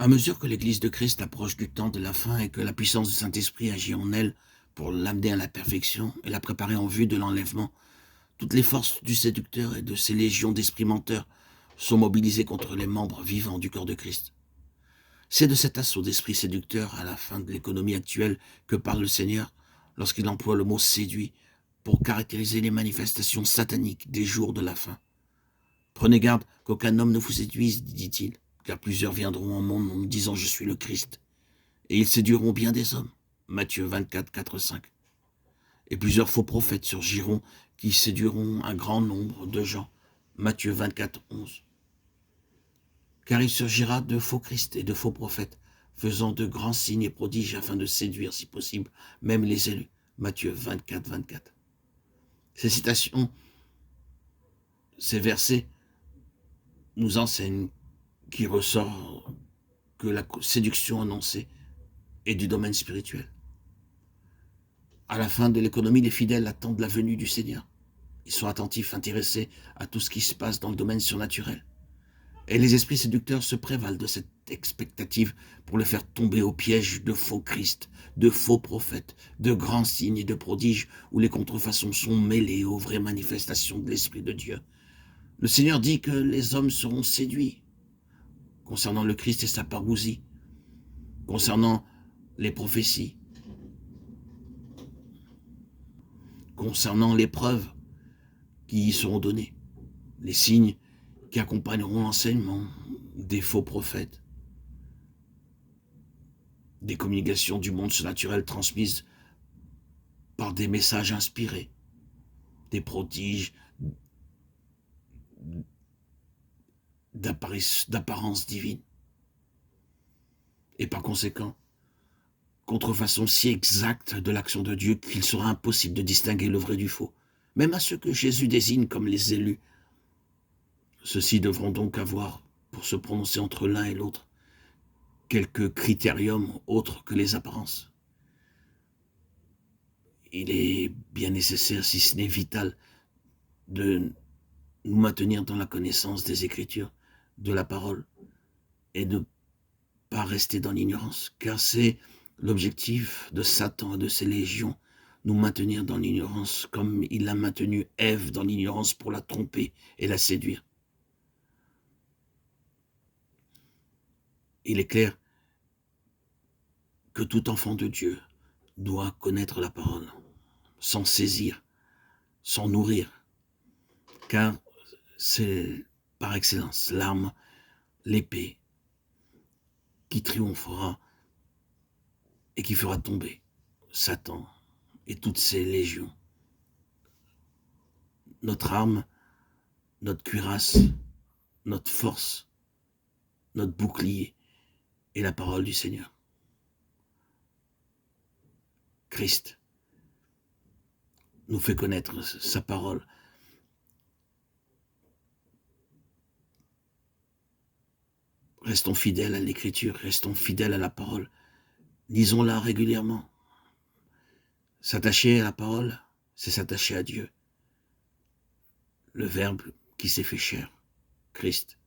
À mesure que l'Église de Christ approche du temps de la fin et que la puissance du Saint-Esprit agit en elle pour l'amener à la perfection et la préparer en vue de l'enlèvement, toutes les forces du séducteur et de ses légions d'esprits menteurs sont mobilisées contre les membres vivants du corps de Christ. C'est de cet assaut d'esprits séducteurs à la fin de l'économie actuelle que parle le Seigneur lorsqu'il emploie le mot séduit pour caractériser les manifestations sataniques des jours de la fin. Prenez garde qu'aucun homme ne vous séduise, dit-il, car plusieurs viendront en mon nom disant je suis le Christ, et ils séduiront bien des hommes. Matthieu 24, 4, 5. Et plusieurs faux prophètes surgiront qui séduiront un grand nombre de gens. Matthieu 24, 11. Car il surgira de faux Christ et de faux prophètes, faisant de grands signes et prodiges afin de séduire, si possible, même les élus. Matthieu 24, 24. Ces citations, ces versets nous enseignent qu'il ressort que la séduction annoncée est du domaine spirituel. À la fin de l'économie, les fidèles attendent la venue du Seigneur. Ils sont attentifs, intéressés à tout ce qui se passe dans le domaine surnaturel. Et les esprits séducteurs se prévalent de cette expectative pour le faire tomber au piège de faux Christ, de faux prophètes, de grands signes et de prodiges où les contrefaçons sont mêlées aux vraies manifestations de l'Esprit de Dieu. Le Seigneur dit que les hommes seront séduits concernant le Christ et sa parousie, concernant les prophéties, concernant les preuves qui y seront données, les signes qui accompagneront l'enseignement des faux prophètes, des communications du monde surnaturel transmises par des messages inspirés, des prodiges d'apparence divine. Et par conséquent, contrefaçon si exacte de l'action de Dieu qu'il sera impossible de distinguer le vrai du faux, même à ceux que Jésus désigne comme les élus. Ceux-ci devront donc avoir, pour se prononcer entre l'un et l'autre, quelques critériums autres que les apparences. Il est bien nécessaire, si ce n'est vital, de nous maintenir dans la connaissance des Écritures, de la parole, et de ne pas rester dans l'ignorance, car c'est l'objectif de Satan et de ses légions, nous maintenir dans l'ignorance, comme il a maintenu Ève dans l'ignorance pour la tromper et la séduire. Il est clair que tout enfant de Dieu doit connaître la parole, s'en saisir, s'en nourrir, car c'est par excellence l'arme, l'épée, qui triomphera et qui fera tomber Satan et toutes ses légions. Notre arme, notre cuirasse, notre force, notre bouclier est la parole du Seigneur. Christ nous fait connaître sa parole. Restons fidèles à l'Écriture, restons fidèles à la parole. Lisons-la régulièrement. S'attacher à la parole, c'est s'attacher à Dieu. Le Verbe qui s'est fait chair, Christ.